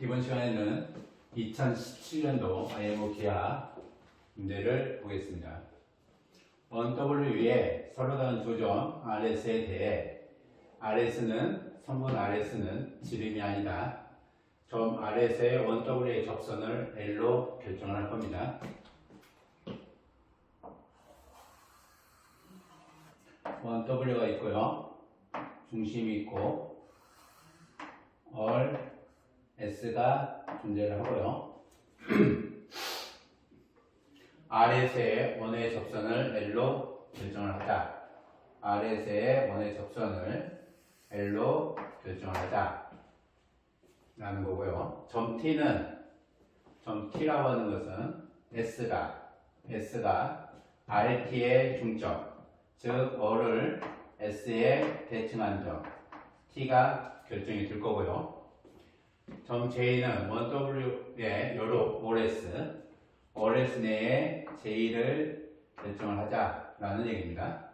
이번 시간에는 2017년도 IMO 기하 문제를 보겠습니다. 원 W 위에 서로 다른 두 점 RS에 대해 성분 RS는 지름이 아니다. 점 RS의 원 W의 접선을 L로 결정을 할 겁니다. 원 W가 있고요. 중심이 있고 all S가 존재를 하고요. RS의 원의 접선을 L로 결정을 하자. RS의 원의 접선을 L로 결정을 하자. 라는 거고요. 점 T라고 하는 것은 S가 RT의 중점, 즉 O를 S에 대칭한 점, T가 결정이 될 거고요. 점 J는 1W의 요로 OS 내에 J를 결정을 하자라는 얘기입니다.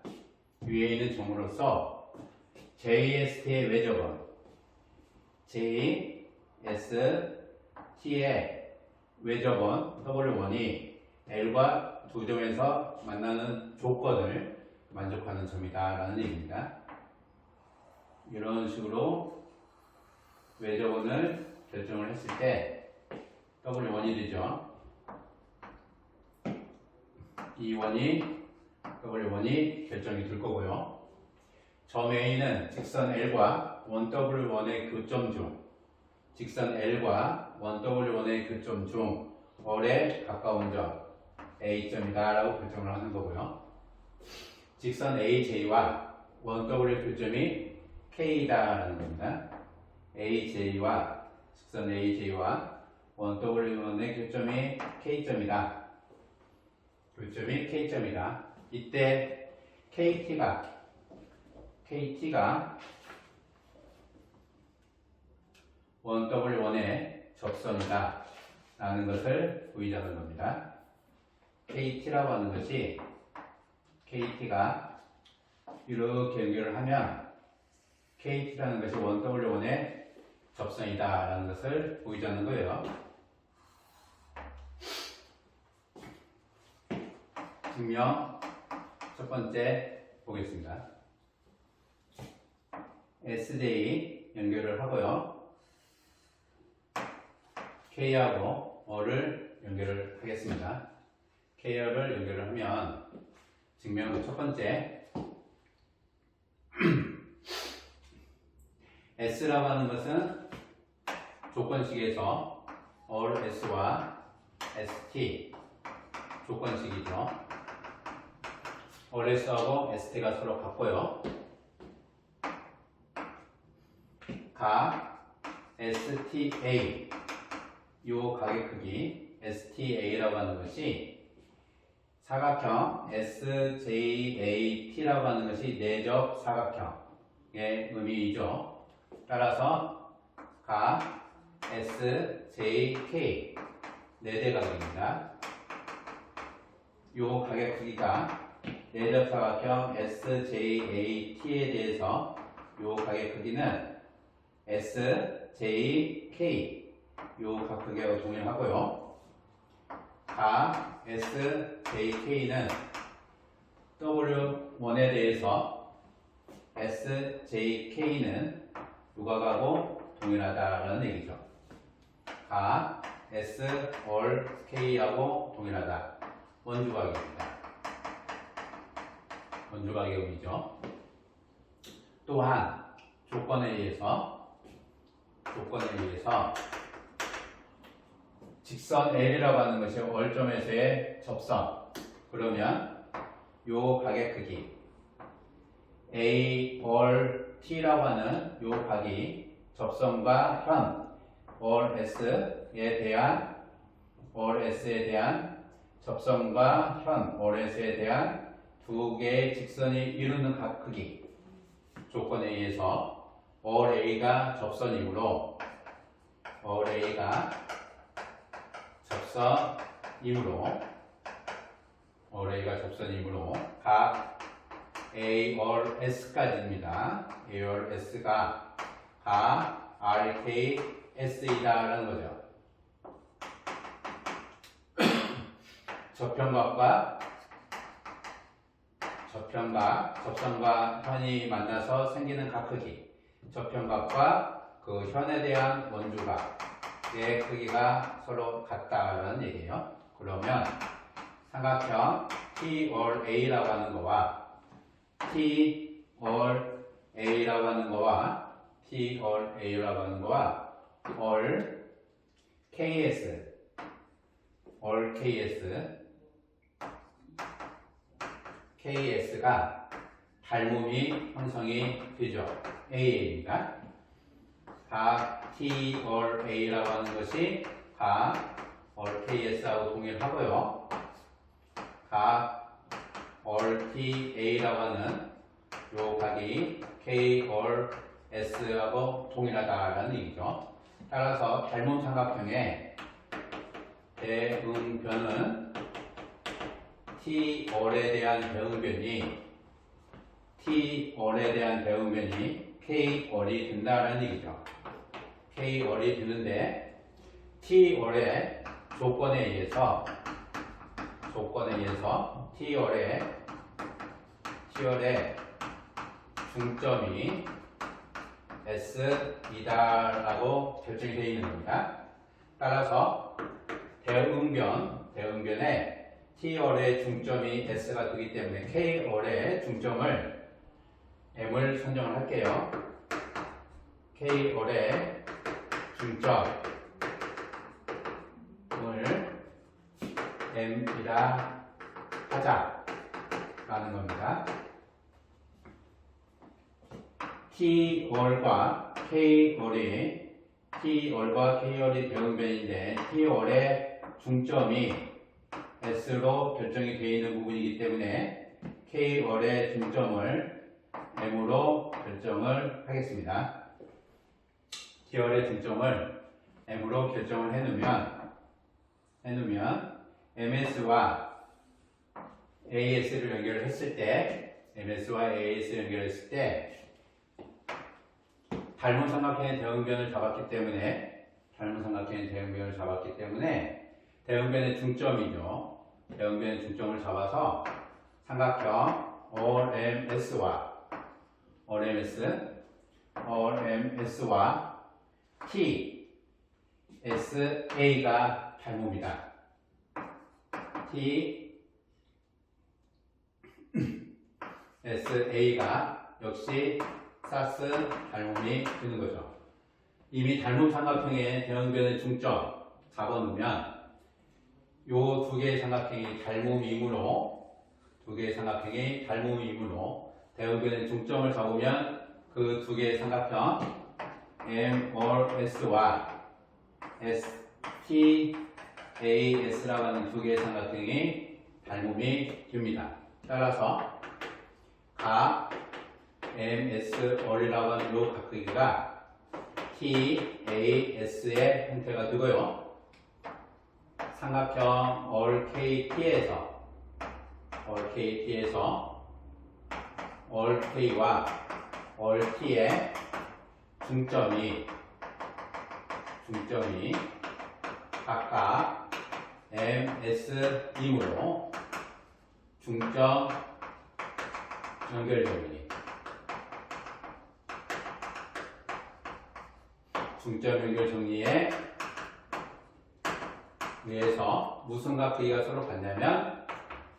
위에 있는 점으로서 JST의 외접원, JST의 외접원 W1이 L과 두 점에서 만나는 조건을 만족하는 점이다라는 얘기입니다. 이런 식으로 외접원을 결정을 했을 때 W1이 되죠. W1이 결정이 될 거고요. 점 A는 직선 L과 1W1의 교점 중 L에 가까운 점 A점이다 라고 결정을 하는 거고요. 직선 AJ와 1W 교점이 K다 라는 겁니다. 직선 AJ와 1W1의 교점이 K점이다. 이때 KT가 1W1의 접선이다 라는 것을 보이자는 겁니다. KT라고 하는 것이 KT가 이렇게 연결을 하면 KT라는 것이 1W1의 접선이다 라는 것을 보이자는 거예요. 증명 첫 번째 보겠습니다. SJ 연결을 하고요. K하고 O를 연결을 하겠습니다. K를 연결을 하면 증명 첫 번째 S라고 하는 것은 조건식에서 all S와 ST 조건식이죠. all S하고 ST가 서로 같고요. 각 STA 요 각의 크기 STA라고 하는 것이 사각형 SJAT라고 하는 것이 내적 사각형의 의미이죠. 따라서 각 SJK 4대 각입니다. 요 각의 크기가 내적 사각형 SJAT에 대해서 요 각의 크기는 SJK 요 각 크기와 동일하고요. 각 SJK는 W1에 대해서 SJK는 요각하고 동일하다라는 얘기죠. 각 S all K하고 동일하다. 원주각입니다. 원주각의 의미죠. 또한 조건에 의해서 직선 L이라고 하는 것이 월점에서의 접선. 그러면 요 각의 크기 A, all T라고 하는 요 각이 접선과 현 all S에 대한 접선과 현 all S에 대한 두 개의 직선이 이루는 각 크기 조건에 의해서 all A가 접선이므로 각 A, all S까지입니다. A, all S가 각 RK, S이다라는 거죠. 접선과 현이 만나서 생기는 각크기. 접현각과 그 현에 대한 원주각의 크기가 서로 같다라는 얘기예요. 그러면 삼각형 T or A라고 하는 거와 T or A라고 하는 거와 T or A라고 하는 거와 or KS가 닮음이 형성이 되죠. A입니다. 각 T or A라고 하는 것이 각 or KS하고 동일하고요. 각 or T A라고 하는 요 각이 K or S하고 동일하다라는 얘기죠. 따라서 닮은 삼각형의 대응변은 T or에 대한 대응변이 K or이 된다라는 얘기죠. K or이 되는데 T or의 조건에 의해서 T or의 중점이 S이다라고 결정이 되어 있는 겁니다. 따라서 대응변에 T or의 중점이 S가 되기 때문에 K or의 중점을 M을 선정을 할게요. K or의 중점을 M이라 하자라는 겁니다. T or과 K or이 대응변인데 T or의 중점이 S로 결정이 되어 있는 부분이기 때문에 K or의 중점을 M으로 결정을 하겠습니다. T or의 중점을 M으로 결정을 해놓으면 MS와 AS를 연결했을 때 닮은 삼각형의 대응변을 잡았기 때문에 대응변의 중점이죠. 대응변의 중점을 잡아서 삼각형 RMS와 TSA가 닮음이다. TSA가 역시 사스 닮음이 되는 거죠. 이미 닮은 삼각형의 대응변의 중점 잡아놓으면 요 두 개의 삼각형이 닮음이므로 대응변의 중점을 잡으면 그 두 개의 삼각형 M or S와 TAS라고 하는 두 개의 삼각형이 닮음이 됩니다. 따라서 각 MS or이라고 하는 요 각크기가 TAS의 형태가 되고요. 삼각형 RKT에서 RK와 RT의 중점이 각각 MS이므로 중점 연결 정리에 의해서 무슨 각크기가 서로 같냐면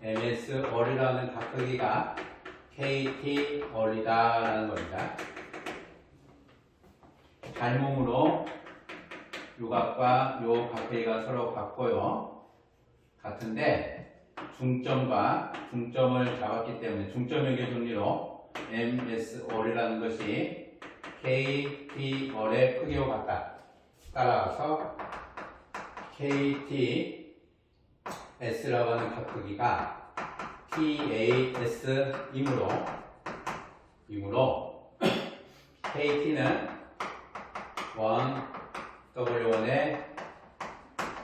MS or이라는 각크기가 KT or이다라는 겁니다. 닮음으로 요 각과 요 각크기가 서로 같은데 중점을 잡았기 때문에 중점 연결 정리로 MS or이라는 것이 KT or의 크기와 같다. 따라서 KT S라고 하는 각크기가 TAS이므로 KT는 W1의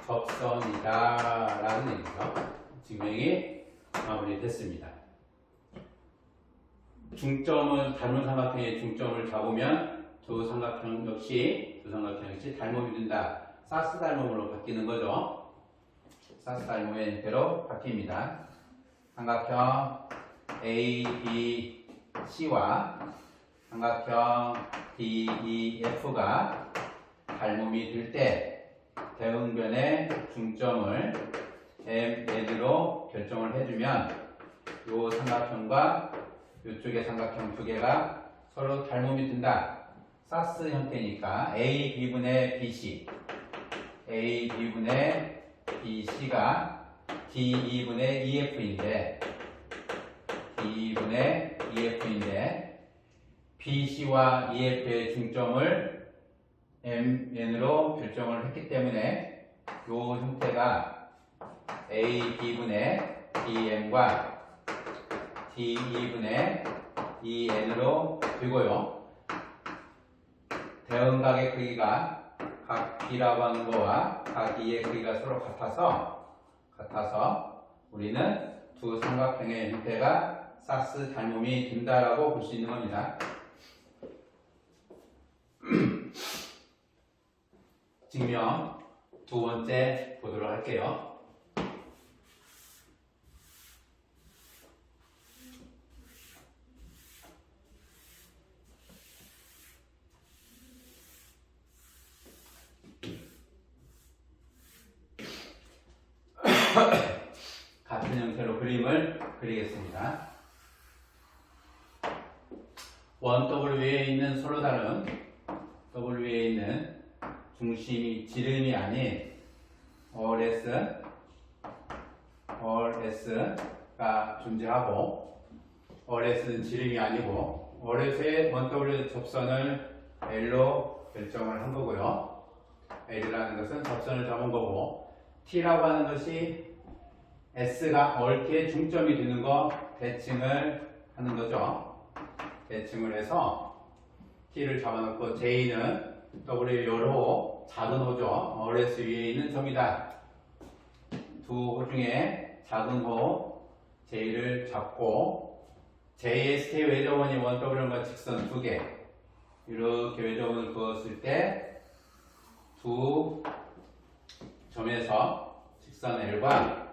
접선이다라는 얘기죠. 증명이 마무리됐습니다. 닮은 삼각형의 중점을 잡으면 두 삼각형 역시 두 삼각형 역시 닮음이 된다. 사스 닮음으로 바뀌는 거죠. 사스 닮음의 형태로 바뀝니다. 삼각형 A, B, C와 삼각형 D, E, F가 닮음이 될 때 대응변의 중점을 MN으로 결정을 해주면 이 삼각형과 이쪽의 삼각형 두 개가 서로 닮음이 된다. 사스 형태니까 A, B분의 BC A, B분의 BC가 D, E분의 EF인데 D분의 EF인데 BC와 EF의 중점을 MN으로 결정을 했기 때문에 이 형태가 A, B분의 DM과 DE분의 EN으로 되고요. 대응각의 크기가 각 B라고 하는 거와 각 E의 크기가 서로 같아서 우리는 두 삼각형의 형태가 사스 닮음이 된다라고 볼 수 있는 겁니다. 증명 두 번째 보도록 할게요. 같은 형태로 그림을 그리겠습니다. 원 W에 있는 서로 다른 W에 있는 중심이 지름이 아닌 RS가 존재하고 RS는 지름이 아니고 RS의 원 W 접선을 L로 결정을 한 거고요. L이라는 것은 접선을 잡은 거고 T라고 하는 것이 S가 얽히의 중점이 되는 거 대칭을 하는 거죠. 대칭을 해서 T를 잡아놓고 J는 W 요로 작은 호죠. RS 위에 있는 점이다. 두 호 중에 작은 호 J를 잡고 JST 외접원이 원 W과 직선 두 개 이렇게 외접원을 그었을 때 두 점에서 직선 L과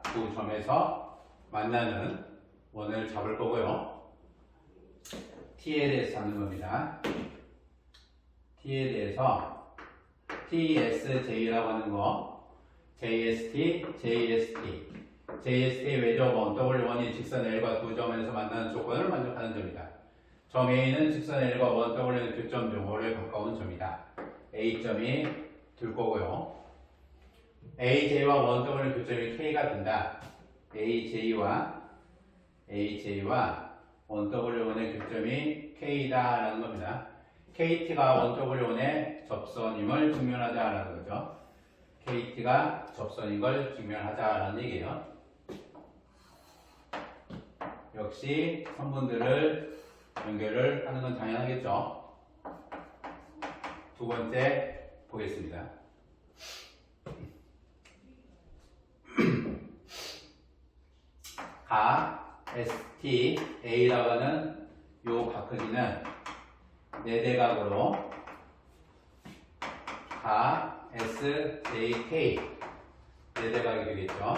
두 점에서 만나는 원을 잡을 거고요. T에 대해서 잡는 겁니다. T에 대해서 TSJ라고 하는 거 JST 외접원 W1이 직선 L과 두 점에서 만나는 조건을 만족하는 점이다. 점 A는 직선 L과 원 W는 교점 중 O에 가까운 점이다. A점이 될 거고요. AJ와 원 W 교점이 K가 된다. AJ와 원 W1의 교점이 K다 라는 겁니다. KT가 원 W1의 접선임을 증명하자라는 거죠. KT가 접선인 걸 증명하자라는 얘기예요. 역시 선분들을 연결을 하는 건 당연하겠죠. 두 번째 보겠습니다. 가 STA라고 하는 요 각크기는 네대각으로 가 SJK 네대각이 되겠죠.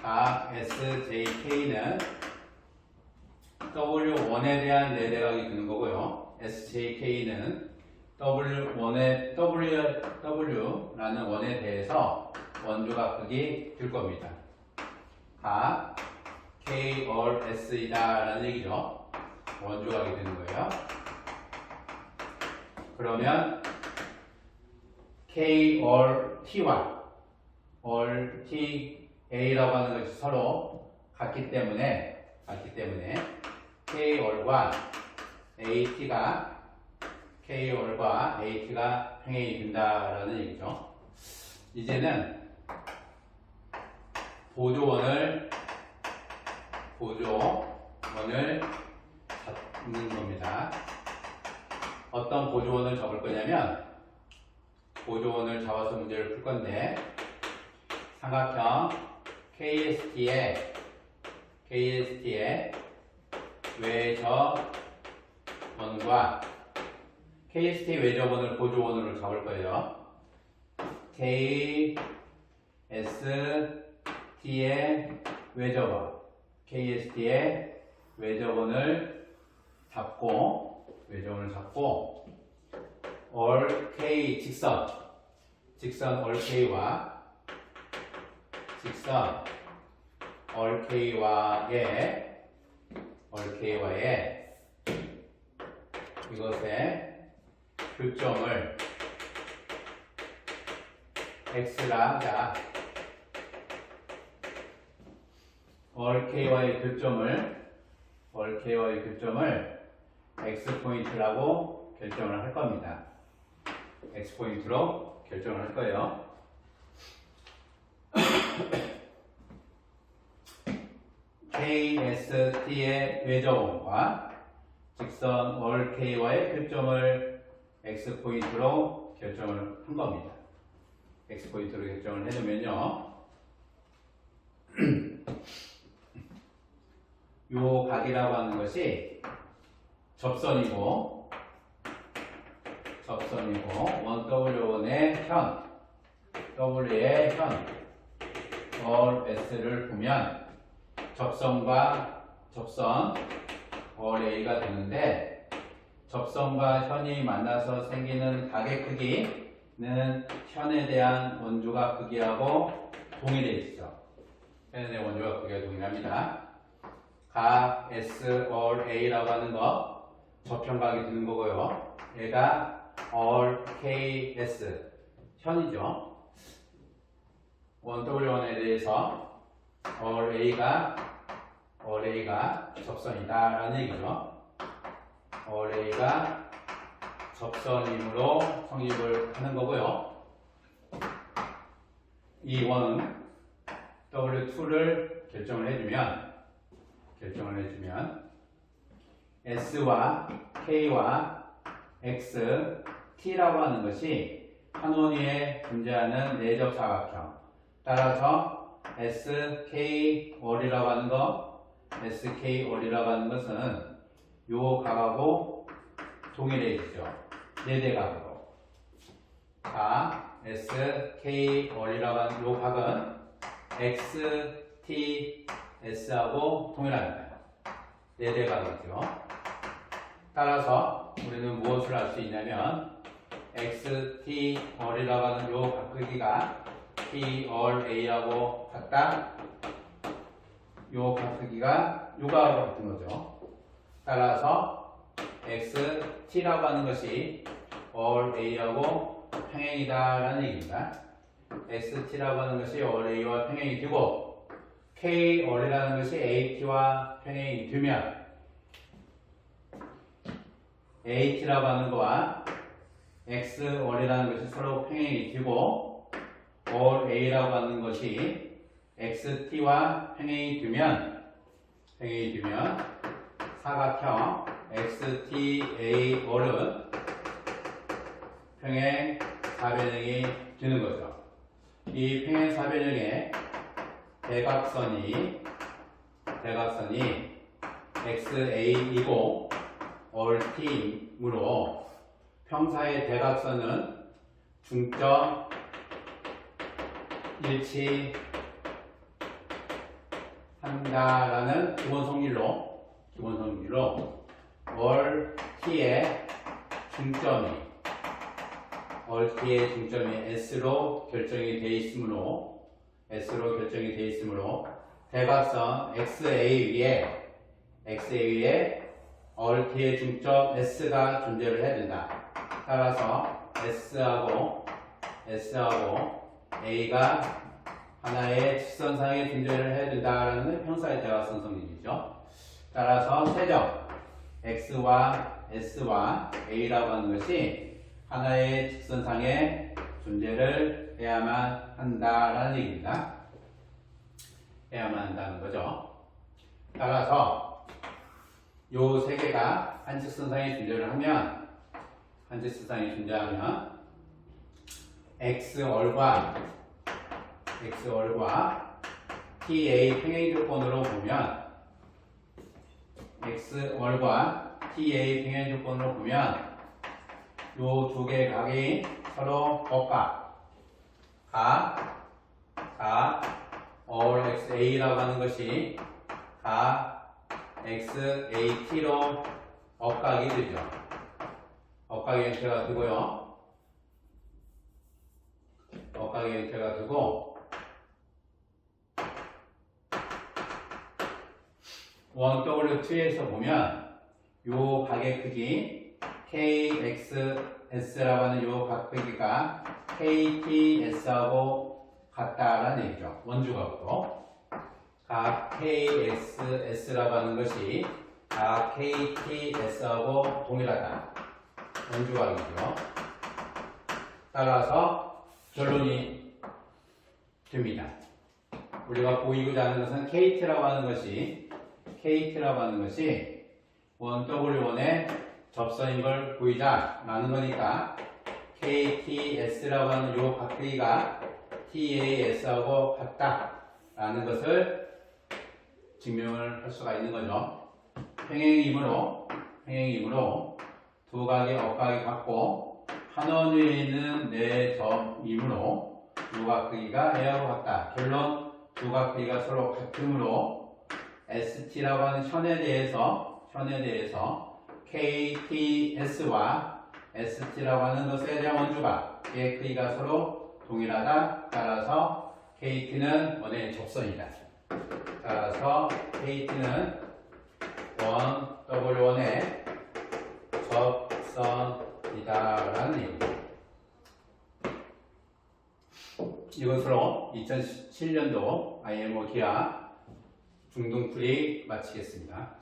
가 SJK는 W1에 대한 네대각이 되는 거고요. SJK는 W1의 W라는 원에 대해서 원조각극이 될 겁니다. 가 K or S이다 라는 얘기죠. 원조각이 되는 거예요. 그러면 K or T와 or T A라고 하는 것이 서로 같기 때문에 K or과 AT가 평행이 된다라는 얘기죠. 이제는 보조원을 잡는 겁니다. 어떤 보조원을 잡을 거냐면 보조원을 잡아서 문제를 풀 건데 삼각형 KST의 외접원과 KST 외접원을 보조원으로 잡을 거예요. KST의 외접원. KST의 외접원을 잡고 all K 직선 all K와의 이것의 교점을 X라 하자. all K와의 교점을 X 포인트라고 결정을 할 겁니다. X 포인트로 결정을 할 거예요. KST의 외접원과 직선 all K와의 교점을 X 포인트로 결정을 한 겁니다. X 포인트로 결정을 해두면요. 요 각이라고 하는 것이 접선이고 1W1의 현 W의 현 all S를 보면 접선과 접선 all A가 되는데 접선과 현이 만나서 생기는 각의 크기는 현에 대한 원조각 크기하고 동일해 있어. 현에 대한 원조각 크기가 동일합니다. 각 S all A라고 하는 거 접현각이 되는 거고요. 얘가 all KS 현이죠. 1W1에 대해서 all A가 접선이다라는 얘기죠. all A가 접선임으로 성립을 하는 거고요. 이 원은 W2를 결정을 해주면 S와 K와 X, T라고 하는 것이 한 원위에 존재하는 내접 사각형. 따라서 SK 월이라고 하는 것은 요 각하고 동일해 있죠. 네대각으로. 자, SK 월이라고 하는 요 각은 X, T, S하고 동일합니다. 네대각이죠. 따라서 우리는 무엇을 할 수 있냐면 X, T, R이라고 하는 요 각 크기가 T, R, A하고 같다. 요 각 크기가 요가하고 같은 거죠. 따라서 X, T라고 하는 것이 R, A하고 평행이다라는 얘기입니다. X, T라고 하는 것이 R, A와 평행이 되고 K, R이라는 것이 AT와 평행이 되면 AT라고 하는 거와 X, R이라는 것이 서로 평행이 되고 R, A라고 하는 것이 XT와 평행이 되면 사각형 XTA, R은 평행 사변형이 되는 거죠. 이 평행 사변형의 대각선이 XA이고 RT이므로 평사의 대각선은 중점 일치한다라는 기본 성질로 RT의 중점이 S로 결정이 되어 있으므로 대각선 XA 위에 RT의 중점 S가 존재를 해야 된다. 따라서 S하고 A가 하나의 직선상에 존재를 해야 된다라는 평사의 대각선 성질이죠. 따라서 세점 X와 S와 A라고 하는 것이 하나의 직선상에 존재를 해야만 한다라는 얘기입니다. 해야만 한다는 거죠. 따라서 요 세 개가 한 직선상에 존재하면 XOr과 TA 평행 조건으로 보면 XOr과 TA 평행 조건으로 보면 요 두 개의 각이 서로 엇각. all xa라고 하는 것이 각 xat로 엇각이 되죠. 엇각의 형태가 되고요. 엇각의 형태가 되고, 원W2에서 보면 요 각의 크기 KXS라고 하는 요 각 크기가 KTS하고 같다라는 얘기죠. 원주각으로. 각 KXS라고 하는 것이 각 KTS하고 동일하다. 원주각이죠. 따라서 결론이 됩니다. 우리가 보이고자 하는 것은 KT라고 하는 것이 원 W1의 접선인 걸 보이자 라는 거니까 KTS라고 하는 요 각크기가 TAS하고 같다 라는 것을 증명을 할 수가 있는 거죠. 평행이므로 두 각의 엇각이 같고 한원위에는 4점이므로 요 각크기가 A하고 같다. 결론 두 각크기가 서로 같으므로 ST라고 하는 현에 대해서 KTS와 ST라고 하는 것에 대한 원주각의 크기가 서로 동일하다. 따라서 KT는 원의 접선이다. 따라서 KT는 W1의 접선이다라는 얘기입니다. 이것으로 2017년도 IMO 기하 중등풀이 마치겠습니다.